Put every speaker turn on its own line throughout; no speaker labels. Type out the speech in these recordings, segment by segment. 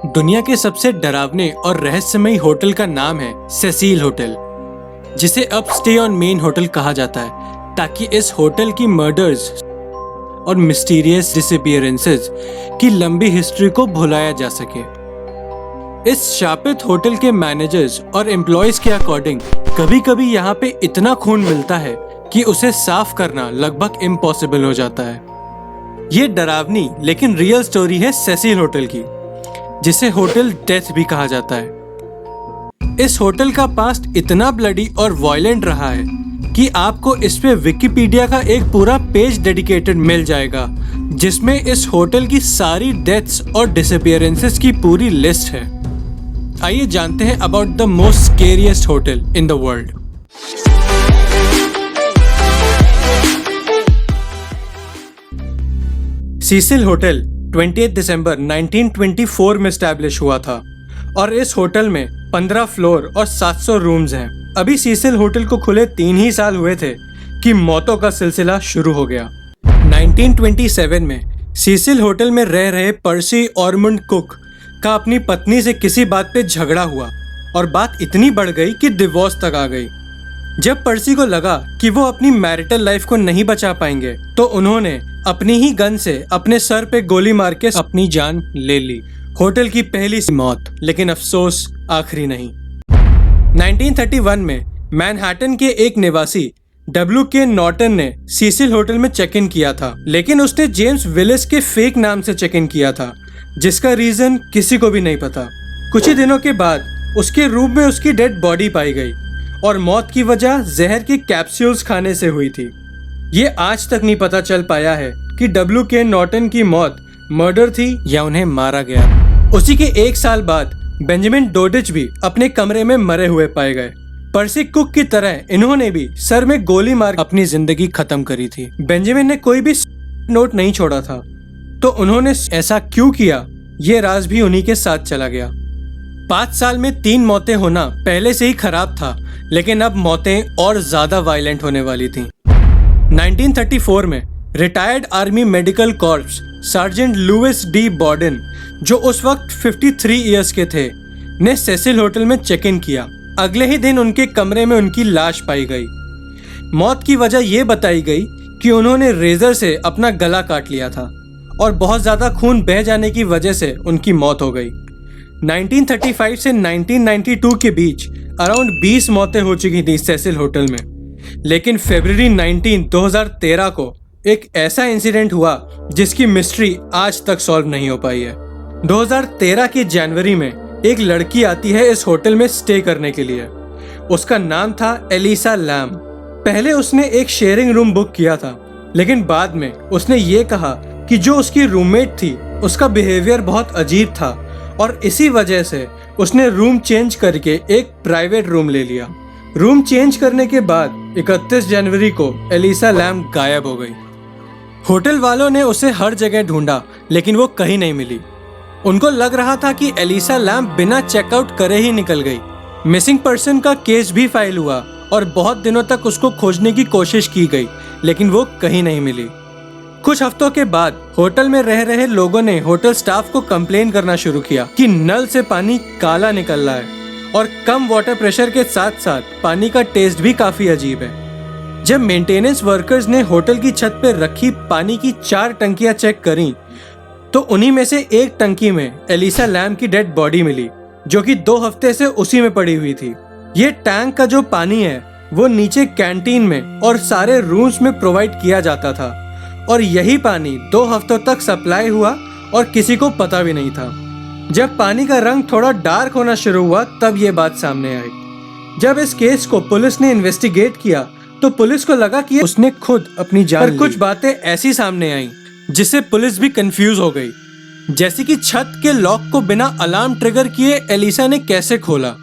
दुनिया के सबसे डरावने और रहस्यमयी होटल का नाम है सेसिल होटल, जिसे अब स्टे ऑन मेन होटल कहा जाता है ताकि इस होटल की मर्डर्स और मिस्टीरियस डिसअपीयरेंसेस की लंबी हिस्ट्री को भुलाया जा सके। इस शापित होटल के मैनेजर्स और एम्प्लॉयज के अकॉर्डिंग कभी कभी यहाँ पे इतना खून मिलता है कि उसे साफ करना लगभग इम्पॉसिबल हो जाता है। ये डरावनी लेकिन रियल स्टोरी है सेसिल होटल की, जिसे होटल डेथ भी कहा जाता है। इस होटल का पास्ट इतना ब्लडी और वायलेंट रहा है कि आपको इस पे विकिपीडिया का एक पूरा पेज डेडिकेटेड मिल जाएगा, जिसमें इस होटल की सारी डेथ्स और डिसअपीयरेंसेस की पूरी लिस्ट है। आइए जानते हैं about the most scariest hotel in the world. Cecil hotel 28 दिसंबर 1924 में स्टैब्लिश हुआ था और इस होटल में 15 फ्लोर और 700 रूम्स हैं। अभी सीसिल होटल को खुले 3 ही साल हुए थे कि मौतों का सिलसिला शुरू हो गया। 1927 में सीसिल होटल में रह रहे पर्सी ऑर्मंड कुक का अपनी पत्नी से किसी बात पे झगड़ा हुआ और बात इतनी बढ़ गई कि डिवोर्स तक आ गई। जब पर्सी को लगा कि वो अपनी मैरिटल लाइफ को नहीं बचा पाएंगे तो उन्होंने अपनी ही गन से अपने सर पे गोली मार के अपनी जान ले ली। होटल की पहली मौत, लेकिन अफसोस आखिरी नहीं। 1931 में मैनहट्टन के एक निवासी W.K. नॉर्टन ने सीसिल होटल में चेक इन किया था, लेकिन उसने जेम्स विलिस के फेक नाम से चेक इन किया था, जिसका रीजन किसी को भी नहीं पता। कुछ ही दिनों के बाद उसके रूम में उसकी डेड बॉडी पाई गई और मौत की वजह जहर के कैप्सूल्स खाने से हुई थी। ये आज तक नहीं पता चल पाया है कि W.K. नॉर्टन की मौत मर्डर थी या उन्हें मारा गया। उसी के 1 साल बाद बेंजामिन डोडिच भी अपने कमरे में मरे हुए पाए गए। पर्सी कुक की तरह इन्होंने भी सर में गोली मार अपनी जिंदगी खत्म करी थी। बेंजामिन ने कोई भी नोट नहीं छोड़ा था, तो उन्होंने ऐसा क्यों किया, ये राज भी उन्हीं के साथ चला गया। 5 साल में 3 मौतें होना पहले से ही खराब था, लेकिन अब मौतें और ज्यादा वायलेंट होने वाली थी। 1934 में retired army medical corps sergeant Louis D Borden, जो उस वक्त 53 इयर्स के थे, ने सेसिल होटल में चेक इन किया। अगले ही दिन उनके कमरे में उनकी लाश पाई गई। मौत की वजह यह बताई गई कि उन्होंने रेजर से अपना गला काट लिया था और बहुत ज्यादा खून बह जाने की वजह से उनकी मौत हो गई। 1935 से 1992 के बीच अराउंड 20 मौतें हो चुकी थी सेसिल होटल में, लेकिन फरवरी 19, 2013 को एक ऐसा इंसिडेंट हुआ जिसकी मिस्ट्री आज तक सॉल्व नहीं हो पाई है। 2013 की जनवरी में एक लड़की आती है इस होटल में स्टे करने के लिए। उसका नाम था एलिसा लैम। पहले उसने एक शेयरिंग रूम बुक किया था, लेकिन बाद में उसने ये कहा कि जो उसकी रूममेट थी उसका बिहेवियर बहुत अजीब था और इसी वजह से उसने रूम चेंज करके एक प्राइवेट रूम ले लिया। रूम चेंज करने के बाद 31 जनवरी को एलिसा लैम गायब हो गई। होटल वालों ने उसे हर जगह ढूंढा, लेकिन वो कहीं नहीं मिली। उनको लग रहा था कि एलिसा लैम बिना चेकआउट करे ही निकल गई। मिसिंग पर्सन का केस भी फाइल हुआ और बहुत दिनों तक उसको खोजने की कोशिश की गई, लेकिन वो कहीं नहीं मिली। कुछ हफ्तों के बाद होटल में रह रहे लोगों ने होटल स्टाफ को कंप्लेन करना शुरू किया कि नल से पानी काला निकल रहा है और कम वाटर प्रेशर के साथ साथ पानी का टेस्ट भी काफी अजीब है। जब मेंटेनेंस वर्कर्स ने होटल की छत पर रखी पानी की 4 टंकियां चेक करी, तो उन्हीं में से एक टंकी में एलिसा लैम की डेड बॉडी मिली, जो कि 2 हफ्ते से उसी में पड़ी हुई थी। ये टैंक का जो पानी है वो नीचे कैंटीन में और सारे रूम्स में प्रोवाइड किया जाता था और यही पानी 2 हफ्तों तक सप्लाई हुआ और किसी को पता भी नहीं था। जब पानी का रंग थोड़ा डार्क होना शुरू हुआ तब ये बात सामने आई। जब इस केस को पुलिस ने इन्वेस्टिगेट किया तो पुलिस को लगा कि उसने खुद अपनी जान ली। पर कुछ बातें ऐसी सामने आई जिससे पुलिस भी कंफ्यूज हो गई, जैसे कि छत के लॉक को बिना अलार्म ट्रिगर किए एलिसा ने कैसे खोला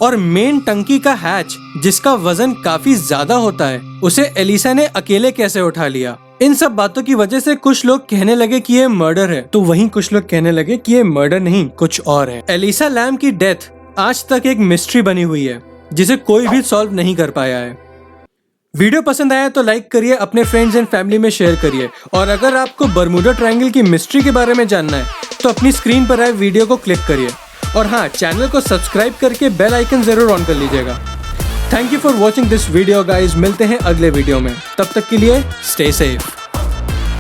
और मेन टंकी का हैच, जिसका वजन काफी ज्यादा होता है, उसे एलिसा ने अकेले कैसे उठा लिया। इन सब बातों की वजह से कुछ लोग कहने लगे कि ये मर्डर है, तो वहीं कुछ लोग कहने लगे कि ये मर्डर नहीं कुछ और है। एलिसा लैम की डेथ आज तक एक मिस्ट्री बनी हुई है जिसे कोई भी सॉल्व नहीं कर पाया है। वीडियो पसंद आया तो लाइक करिए, अपने फ्रेंड्स एंड फैमिली में शेयर करिए, और अगर आपको बर्मुडा ट्रायंगल की मिस्ट्री के बारे में जानना है तो अपनी स्क्रीन पर आए वीडियो को क्लिक करिए, और हाँ, चैनल को सब्सक्राइब करके बेल आइकन जरूर ऑन कर लीजिएगा। Thank you for watching this video guys, मिलते हैं अगले वीडियो में, तब तक के लिए स्टे सेफ।